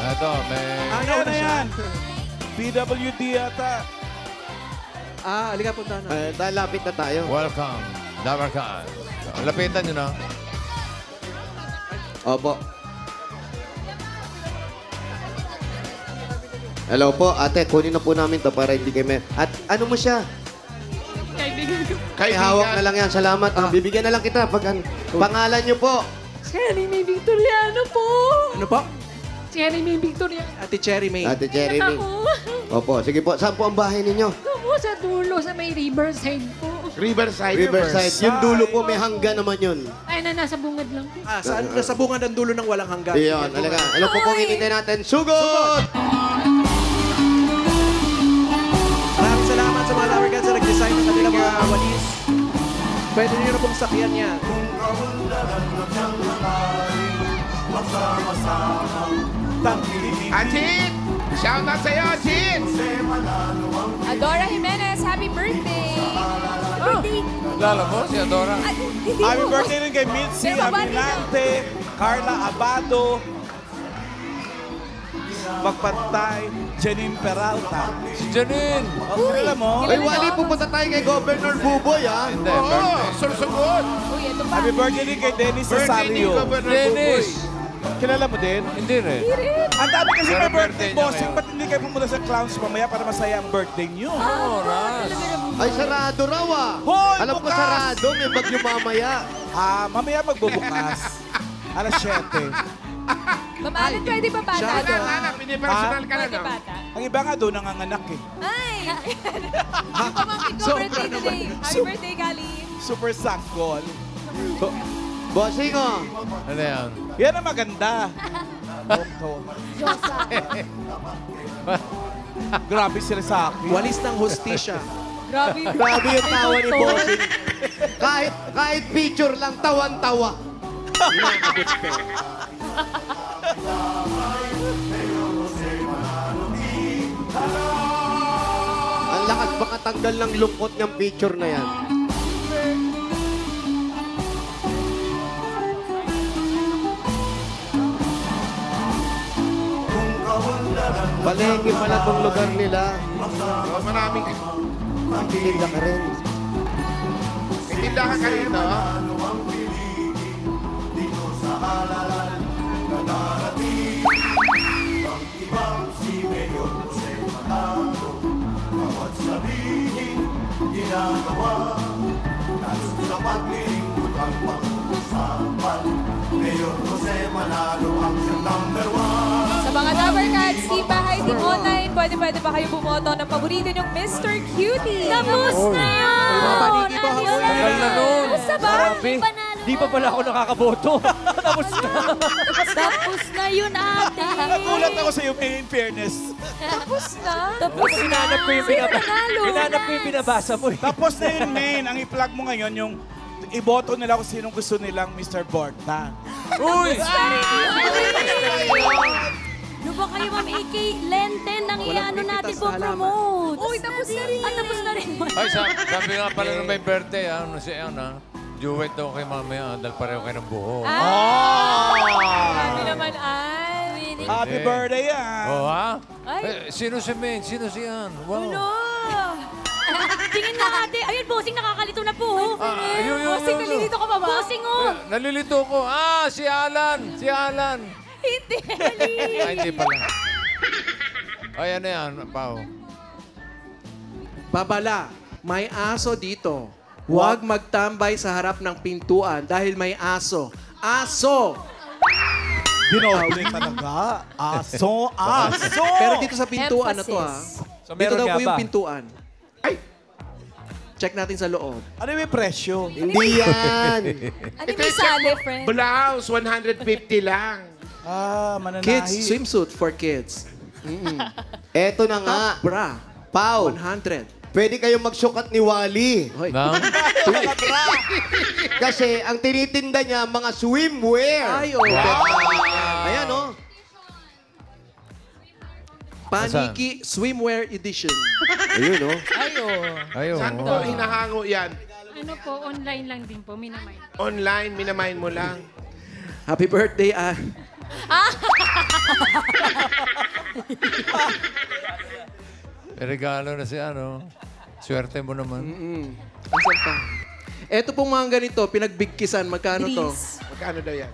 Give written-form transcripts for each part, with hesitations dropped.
Ito, may... Ano na yan? PWD yata. Halika, punta na. Lapit na tayo. Welcome, Dabarkan. Lapitan nyo na. Opo. Hello po, ate. Kunin na po namin to para hindi kayo At ano mo siya? Kaibigan ko. Hawak na lang yan. Salamat. Bibigyan na lang kita. Pangalan niyo po. Cherry May Victoriano po. Ano po? Cherry May Victoriano. Ate Cherry May. Ate Cherry May. Ako. Opo, sige po. Saan po ang bahay ninyo? Ako sa dulo, sa may Riverside po. Riverside. Yung dulo po, may hangga naman yun. Ay, nasa bungad lang po. Saan? Nasa bungad ng dulo ng walang hanggan. Iyon, alaga. Ano po pong hinintay natin? Sugod! Maraming salamat sa mga Dabarkan sa nag-design ng kanilang mga walis. Pwede nyo na pong sakyan yan. Achit! Shout out sa'yo, Achit! Adora Jimenez, happy birthday! Birthday! Lala mo, si Adora. Happy birthday rin kay Mitzi Pero babati Aminante, Carla Abado, Magpantay, Janine Peralta. Si Janine. Alam mo? Ay, Wally, pupunta tayo kay Governor Buboy, ha? Hindi, Oo, birthday. sursugod! Uy, ito pa. Happy birthday din kay Dennis Birthday ni Cesario. Governor Buboy. Dennis. Kilala mo din? Hindi rin. Ang dami kasi Pero may birthday, birthday niya bossing. ngayon. Ba't hindi kayo pumunta sa clowns mamaya para masaya ang birthday niyo? Oras. Ay, sarado raw, ah. Hoy, Alam ko bukas! sarado, may bagyo mamaya. Mamaya magbubukas. Alas 7. Ma'am Allen, pwede pa bata? Shout out. Anak, pinipersonal ka na, Pwede no? bata? Ang iba nga doon nanganganak eh. Ay! Pamangkin ko birthday today. Happy birthday, Kali. Super sanggol. Bossing, oh. Ano yan? Yan ang maganda. Grabe sila sa akin. Walis ng hostisya. Grabe. Grabe yung tawa ni Bossing. Kahit picture lang, tawan-tawa. Ang lakas baka tanggal ng lungkot ng picture na yan. Palengke pala tong lugar nila. Oh, maraming... Magtitinda ka rin. May tindahan ka rito. Sa mga Dabarkans, Team Bahay, Team Online, pwede ba kayo bumoto ng paborito niyong Mr. Cutie? Tapos na yun! Mga paniki po. Tagal na nun. Basta ba? Di pa pala ako nakakaboto. Tapos na. Tapos na yun, ate! Nagulat ako sa iyo, in fairness. Tapos na? Tapos hinanap ko yung binabasa mo. Eh. Tapos na yun, main. Ang i-plug mo ngayon, yung iboto nila kung sinong gusto nilang Mr. Borta. Uy! Ano ba kayo, Ma'am AK? Lenten ang iano natin po promote. Uy, tapos na rin. Tapos na rin. Ay, sabi nga pala nung may birthday, ano si Ana, duet daw kay mamaya, dahil pareho kayo ng buho. Grabe naman, ay. Happy birthday, ah! Oh, ha? Ay. Sino si Maine? Sino si Ann? Wow. Ano? Tingin nga, ate. Ayun, bossing, nakakalito na po. Bossing, nalilito ka pa ba? Bossing, oh. Nalilito ko. Si Alan! Si Alan! Hindi. Hindi pala. Ay, ano yan, Pao? Babala, may aso dito. Huwag magtambay sa harap ng pintuan dahil may aso. Aso! Dinoble talaga. Aso, aso! Pero dito sa pintuan na to, ha? So, Dito meron daw nga po yung ba? pintuan. Ay! Check natin sa loob. Ano yung presyo? Hindi yan. Ano may sali, friend? Blouse, 150 lang. Mananahi. Kids swimsuit for kids. Eto na nga. Top bra, Pau, 100. pwede kayong magsukat ni Wally. Hoy. Nang? Kasi ang tinitinda niya, mga swimwear. Ay, oh. Ayan, oh. Paniki Swimwear Edition. Ayun, oh. Ayun. Saan mo ba hinahango yan? Ano po, online lang din po, minamay. Online, minamain mo lang. Happy birthday, ah. Regalo na si ano. Swerte mo naman. Asan pa? Eto pong mga ganito, pinagbigkisan, magkano to? Please. Magkano daw yan?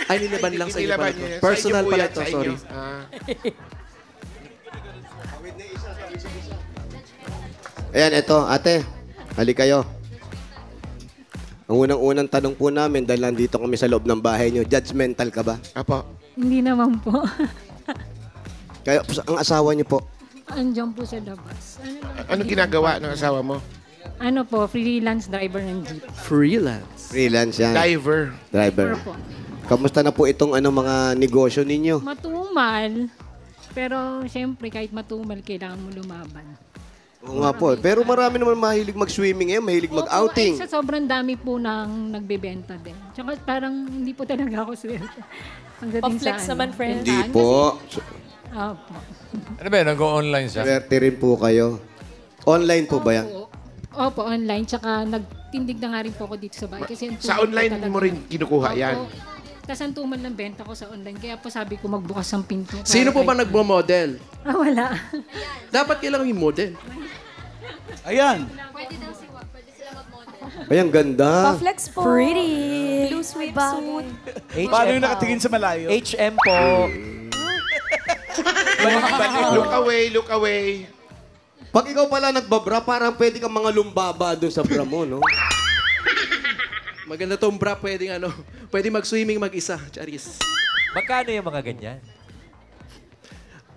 Ay, nilaban lang sa inyo Inilaban pala to. niyo yan. Sa Personal inyo po pala yan, to, sa inyo. sorry. Ah. Ayan, ito, ate. Hali kayo. Ang unang-unang tanong po namin, dahil nandito kami sa loob ng bahay nyo, judgmental ka ba? Apo. Hindi naman po. Kaya, ang asawa nyo po, Andiyan po sa labas. Anong ginagawa ng asawa mo? Ano po, freelance driver ng jeep. Freelance. freelance yan, Diver. driver. Po. Kamusta na po itong mga negosyo ninyo? Matumal. Pero siyempre, kahit matumal, kailangan mo lumaban. Oo nga po. Pero marami naman mahilig mag-swimming ngayon, mahilig mag-outing. Opo, ay, sa sobrang dami po nang nagbebenta din. Tsaka parang hindi po talaga ako swerte. Pagdating Pa-flex sa naman, friend. Hindi po. Opo. Ano ba, nag-online siya? Swerte rin po kayo. Online po ba yan? Opo, online. Tsaka nagtindig na nga rin po ako dito sa bahay. Kasi ang Sa tumal online po talaga. mo rin kinukuha yan? Opo. Tapos ang tumal ng benta ko sa online. Kaya po sabi ko magbukas ang pinto. Sino po ba Para nagmo-model? Ah, wala. Dapat kailangan yung model. Ayan. Ay, ang ganda. Pa-flex po. Pretty. Blue swimsuit. Paano yung nakatingin sa malayo? HM po. Look away, look away. Pag ikaw pala nagbabra, parang pwede kang mga lumbaba doon sa bra mo, no? Maganda tong bra, pwede mag-swimming mag-isa. Charis. Magkano yung mga ganyan?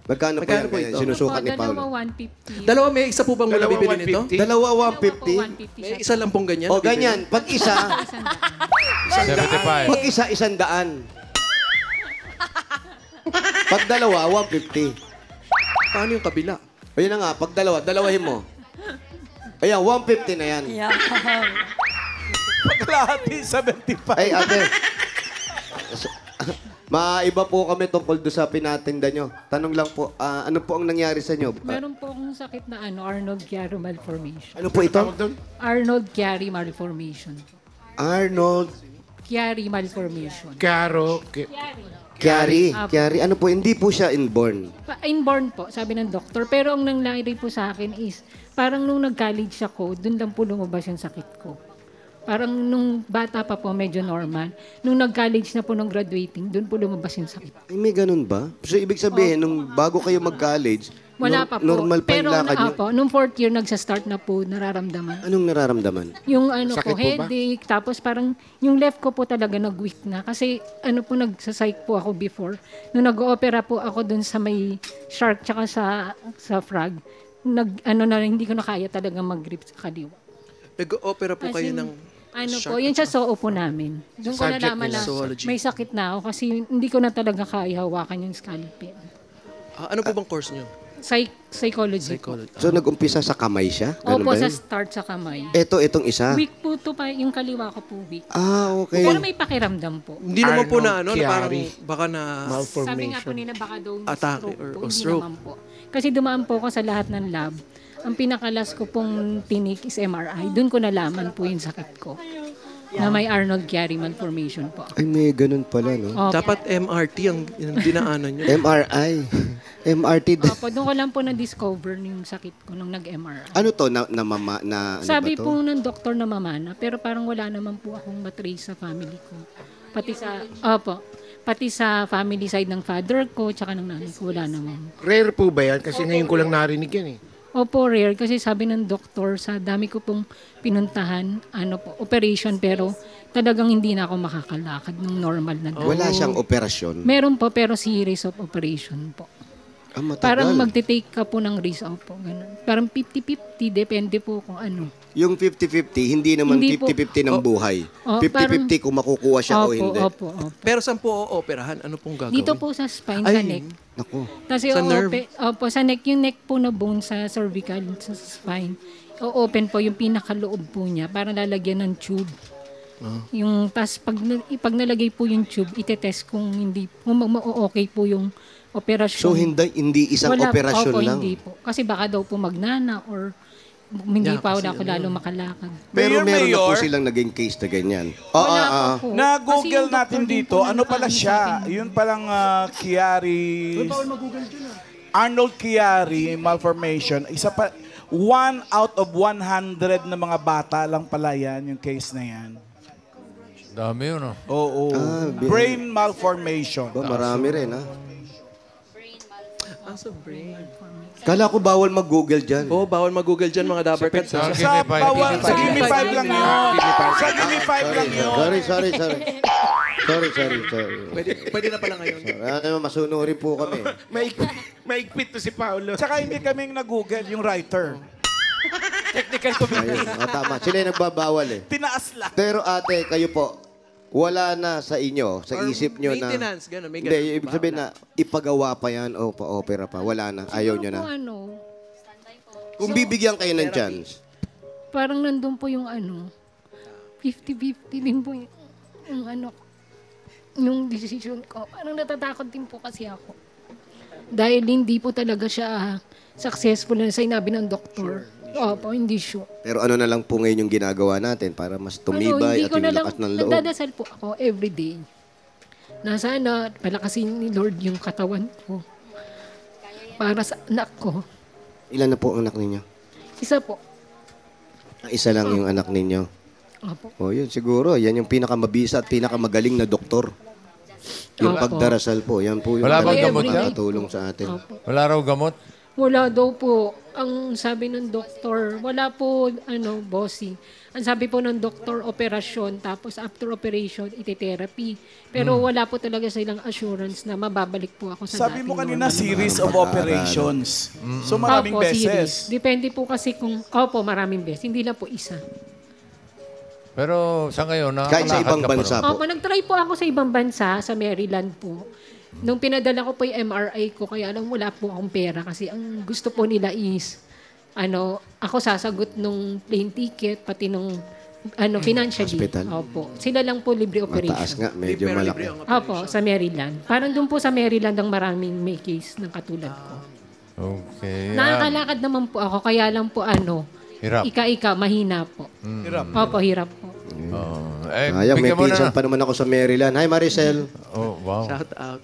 Magkano po Magkano yan? po Ayan, ito? sinusukat ni Dalawa, Paolo. 150. Dalawa, may isa po bang Dalawa, nabibili nito? 150? Dalawa, Opo, 150. 150 May siya. isa lang pong ganyan. O, nabibili. ganyan. Pag isa, 75. pag isa, 100. Pag dalawa, 150. Paano yung kabila? Ayun na nga, pag dalawa, dalawahin mo. Ayan, 150 na yan. Yeah. Pagkalahati, 75. Ay, ate. Maiba po kami tungkol doon sa pinatinda nyo. Tanong lang po, ano po ang nangyari sa inyo? Meron po akong sakit na Arnold Chiari malformation. Ano po ito? Tawag doon? Arnold Chiari malformation. Arnold Chiari malformation. Caro. Chiari. Chiari. Ano po, hindi po siya inborn. Inborn po, sabi ng doktor. Pero ang nangyari po sa akin is, parang nung nag-college ako, dun lang po lumabas yung sakit ko. Parang nung bata pa po, medyo normal. Nung nag-college na po, nung graduating, dun po lumabas yung sakit. Ay, may ganun ba? So, ibig sabihin, nung bago kayo mag-college, Wala pa po. normal pa yung Pero lakad nyo? nung fourth year, nagsa-start na po, nararamdaman. Anong nararamdaman? Yung ano Sakit po, po ba? headache, tapos parang yung left ko po talaga nag-weak na. Kasi ano po, nagsa-psych po ako before. Nung nag-opera po ako dun sa may shark tsaka sa frog, hindi ko na kaya talaga mag-grip sa kaliwa. Nag-opera po As kayo in, ng ano shark? po, yun sa zoo po namin. Doon ko Subject nalaman nila. na Zoology. may sakit na ako kasi hindi ko na talaga kaya hawakan yung scalpel. Ano po bang course nyo? Psychology. Po. Psychology. So, nag-umpisa sa kamay siya? Ganun Opo, ba sa yun? start sa kamay. Itong isa? Weak po to pa, yung kaliwa ko po weak. Ah, okay. Pero may pakiramdam po. Hindi naman po na Arnold na parang Chiari. baka na... Sabi nga po nila baka daw Atake stroke or po. Hindi stroke. naman po. Kasi dumaan po ako sa lahat ng lab. Ang pinakalas ko pong tinik is MRI. Doon ko nalaman po yung sakit ko. Na may Arnold Chiari malformation po. Ay, may ganun pala, no? Opo. Dapat MRT ang dinaanan nyo. MRI. MRT. Opo, doon ko lang po na-discover yung sakit ko nung nag-MRI. Ano to? Ano Sabi ba to? po ng doktor na mamana, pero parang wala naman po akong matrace sa family ko. Pati sa family side ng father ko, tsaka ng nanay ko, wala naman. Rare po ba yan? Kasi ngayon ko lang narinig yan eh. Opo, rare. Kasi sabi ng doktor, sa dami ko pong pinuntahan, operation, pero talagang hindi na ako makakalakad ng normal na dami. Wala siyang operasyon. Meron po, pero series of operation po. Ah, matagal. Parang magte-take ka po ng risk po. Ganun. Parang 50-50, depende po kung ano. Yung 50-50, hindi naman Hindi po. 50-50 ng buhay. Oh, 50-50 kung makukuha siya o Opo, hindi. opo. Pero saan po ooperahan? Ano pong gagawin? Dito po sa spine, Ay, sa neck. Naku. Kasi Sa nerve? opo, sa neck, yung neck po na bone sa cervical, sa spine. O-open po yung pinakaloob po niya para lalagyan ng tube. Yung tas pag nalagay po yung tube, itetest kung okay po yung operasyon. So, hindi isang Wala, operasyon opo, lang. hindi po. Kasi baka daw po magnana or hindi Yeah, pa kasi ako lalo makalakad. Pero meron na po Mayor. silang naging case na ganyan. Wala pa po. Na-google Kasi yung natin doktor din dito, po ano pala nag-ano sa siya? akin. Yun palang Arnold Chiari malformation. Isa pa, 1 out of 100 na mga bata lang pala yan, yung case na yan. Dami yun, no? Oo. Brain malformation. Ba, marami rin, ha? Aso brain. Kala ko bawal mag-google dyan. Oh, bawal mag-google dyan mga Dabber Cats. Sa ha? Gimme Sa Five. bawal, sa Gimme Gimme 5 Five. lang yun. Sa Gimme 5 lang yun. Sorry. Pwede na pala ngayon. Masunurin po kami. Maigpit to si Paolo. Tsaka hindi kaming nag-google, yung writer. Technical committee. Ayun, tama. Sila yung nagbabawal eh. Tinaas lang. Pero ate, kayo po, wala na sa inyo, sa Or isip nyo na... maintenance, gano'n. May Hindi, gano'n ibig ba? sabihin na ipagawa pa yan o pa-opera pa. Wala na. Ayaw nyo na. Po, ano, Kung bibigyan kayo ng chance, parang nandun po yung 50-50 din po yung decision ko. Parang natatakot din po kasi ako. Dahil hindi po talaga siya successful na sinabi ng doktor. Opo, hindi sure. pero ano na lang po ngayon yung ginagawa natin para mas tumibay hindi at ko yung na lang, lakas ng loob. nagdadasal po ako everyday. Na sana palakasin ni Lord yung katawan ko. Para sa anak ko. Ilan na po ang anak ninyo? Isa po. Isa lang yung anak ninyo. Opo. O yun, siguro. Yan yung pinakamabisa at pinakamagaling na doktor. Yung Opo. pagdarasal po. Yan po yung Wala bang talagang gamot yan? makakatulong sa atin. Opo. Wala raw gamot? Wala daw po. Ang sabi ng doktor, wala po, bossy. Ang sabi po ng doktor, operasyon, tapos after operation, iti-therapy. Pero wala po talaga silang assurance na mababalik po ako sa Sabi mo dating kanina, normal. series of operations. So maraming Opo, beses. series. Depende po kasi kung, maraming beses. Hindi lang po isa. Pero sa ngayon, Kahit sa nakakalakad ibang ka pa bansa rin. po. Opo, nag-try po ako sa ibang bansa, sa Maryland po. Nung pinadala ko po yung MRI ko, kaya lang wala po akong pera kasi ang gusto po nila is, ako sasagot nung plane ticket, pati nung, financially. Hospital. Opo. Sila lang po libre Mataas operation. nga, medyo Pero malaki. libre ang operation. Opo, sa Maryland. Parang doon po sa Maryland ang maraming may case ng katulad ko. Okay. Nakakalakad naman po ako, kaya lang po Hirap. ika-ika, mahina po. Hirap. Opo, hirap po. Ayang, may bigyan mo pinsan na. pa naman ako sa Maryland. Hi, Maricel. Oh, wow. Shout out.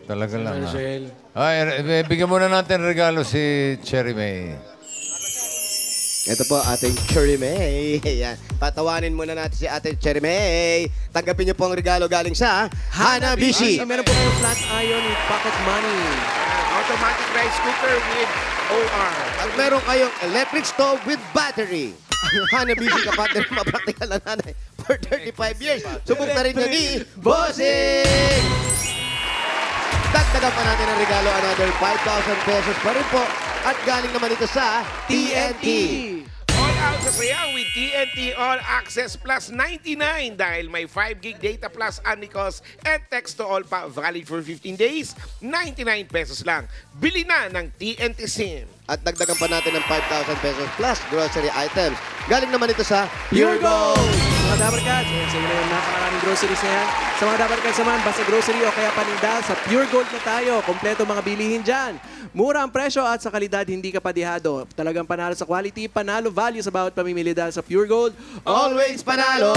Talaga lang. Marcel. Bigyan muna natin regalo si Cherry May. Ito po, ating Cherry May. Yan. Patawanin muna natin si ating Cherry May. Tanggapin niyo po ang regalo galing sa Hanabishi. So, meron po kayong flat iron with pocket money. Automatic rice cooker with OR. At meron kayong electric stove with battery. Hanabishi kapatid na mapraktikal na nanay for 35 years. Subok na rin niya ni Bossing! Dagdagan pa natin ang regalo, another 5,000 pesos pa rin po. At galing naman ito sa TNT. All out sa saya with TNT All Access Plus 99 dahil may 5 gig data plus unicals and text to all pa valid for 15 days, 99 pesos lang. Bili na ng TNT SIM. At dagdagan pa natin ng 5,000 pesos plus grocery items. Galing naman ito sa Pure Gold. Mga Dabber Cats, ayan sa inyo na yung napakaraming groceries na yan. Sa mga Dabber Cats naman, basta grocery o kaya paninda, sa Pure Gold na tayo. Kompleto mga bilihin dyan. Mura ang presyo at sa kalidad, hindi ka padihado. Talagang panalo sa quality, panalo value sa bawat pamimili dahil sa Pure Gold. Always panalo!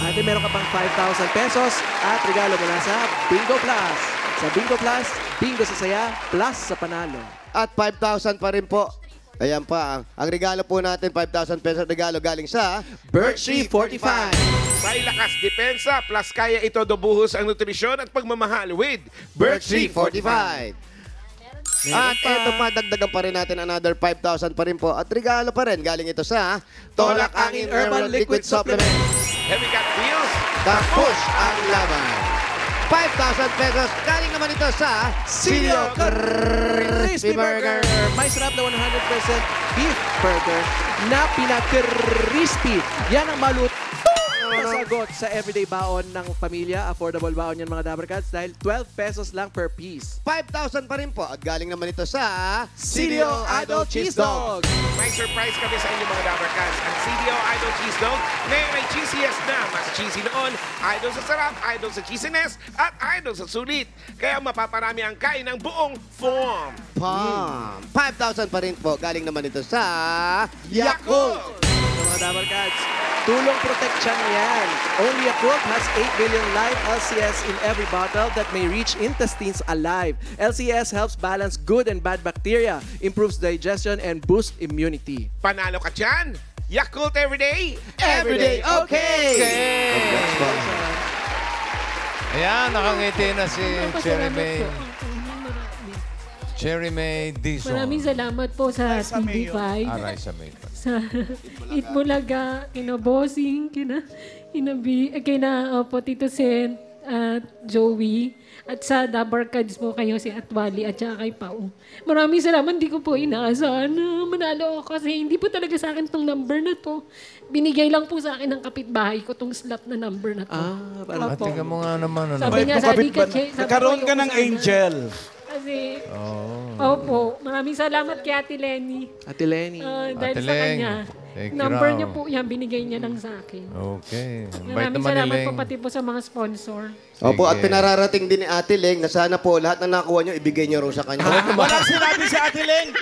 Ate, meron ka pang 5,000 pesos at regalo mula sa Bingo Plus. Sa Bingo Plus, bingo sa saya, plus sa panalo. At 5,000 pa rin po. Ayan pa, ang regalo po natin, 5,000 pesos regalo galing sa Birch Tree 45. May lakas depensa plus kaya ito dobuhos ang nutrisyon at pagmamahal with Birch Tree 45. At ito pa, dagdagan pa rin natin another 5,000 pa rin po. At regalo pa rin, galing ito sa Tolak Angin Herbal Liquid Supplement. Heavy Cat Wheels. Tapos ang laban. 5,000 pesos, galing naman ito sa Silio Crispy Burger. May sarap na 100% beef burger na pinaka-crispy. Yan ang maluto na sagot sa everyday baon ng pamilya. Affordable baon yan mga Dabber Cats dahil 12 pesos lang per piece. 5,000 pa rin po. At galing naman ito sa CDO Idol Cheese Dog. May surprise kami sa inyo mga Dabber Cats. Ang CDO Idol Cheese Dog ngayon ay cheesiest na. Mas cheesy noon, idol sa sarap, idol sa cheesiness, at idol sa sulit. Kaya mapaparami ang kain ng buong form. Pam. 5,000 pa rin po. Galing naman ito sa Yakult. So, mga Dabber Cats, tulong protection yan. Only Yakult has 8 billion live LCS in every bottle that may reach intestines alive. LCS helps balance good and bad bacteria, improves digestion, and boosts immunity. Panalo ka dyan! Yakult Everyday! Everyday okay! Congrats po. Ayan, nakangiti na si Cherry May. Cherry May Dizon. Maraming salamat po sa Raisa May TV5. Aray sa May. Sa Itbulaga, kina Bossing, kina Tito Sen, at Joey. At sa Dabber Cats po kayo, si Atwali at saka kay Pao. Maraming salamat, hindi ko po inaasahan na manalo ako kasi hindi po talaga sa akin tong number na to. Binigay lang po sa akin ng kapitbahay ko tong slot na number na to. Parang At tingnan mo nga naman. Ano? Sabi niya sa Adikat, Nagkaroon ka ng angel. Kasi, opo, maraming salamat kay Ate Lenny. Ate Lenny. Dahil Ate sa Leng, kanya, thank you number raw. niya po yan, binigay niya lang sa akin. Okay. Bait Maraming naman ni salamat Leng. po pati po sa mga sponsor. Opo, at Sige. pinararating din ni Ate Leng na sana po lahat na nakuha nyo, ibigay nyo rin sa kanya. Walang sinabi si Ate Leng.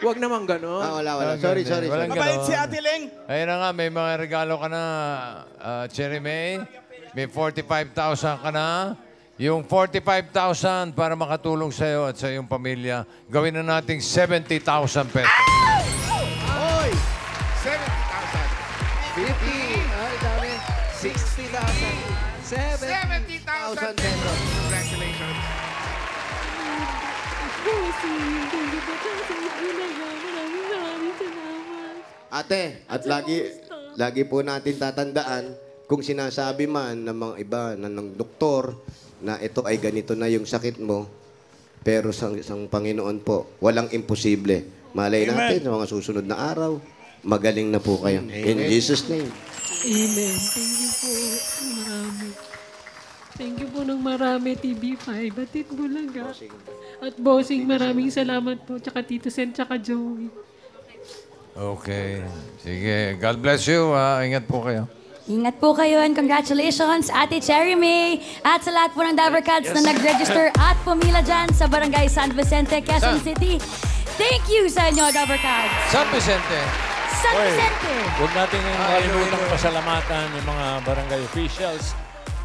Huwag naman gano'n. Wala. Sorry. Walang Mabait ganon. si Ate Leng. Ayun na nga, may mga regalo ka na, Cherry May. May 45,000 ka na. Yung 45,000 para makatulong sa'yo at sa iyong pamilya, gawin na nating 70,000 pesos. Oy! 70,000. 50. Ay, dami. 60,000. 70,000 pesos. Congratulations. Maraming salamat. Ate, at lagi po natin tatandaan kung sinasabi man ng mga iba ng doktor na ito ay ganito na yung sakit mo, pero sa isang Panginoon po, walang imposible. Malay Amen. natin sa mga susunod na araw, magaling na po kayo. In Jesus' name. Amen. Thank you po. Marami. Thank you po ng marami, TV5 at Itbulaga. At Bossing, maraming salamat po. Tsaka Tito Sen, tsaka Joey. Okay. Sige. God bless you. Ingat po kayo. Ingat po kayo and congratulations, Ate Cherry May. At sa lahat po ng Dabber Cats na nag-register at pumila dyan sa Barangay San Vicente, Quezon City. Thank you sa inyo, Dabber Cats. San Vicente. San Vicente. Huwag natin kalimutang pasalamatan yung mga barangay officials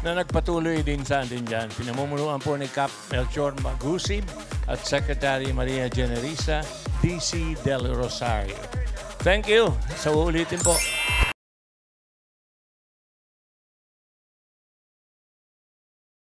na nagpatuloy din sa atin dyan. Pinamumunuan po ni Cap Melchor Magusib at Secretary Maria Generisa, DC Del Rosario. Thank you. Sa uulitin po.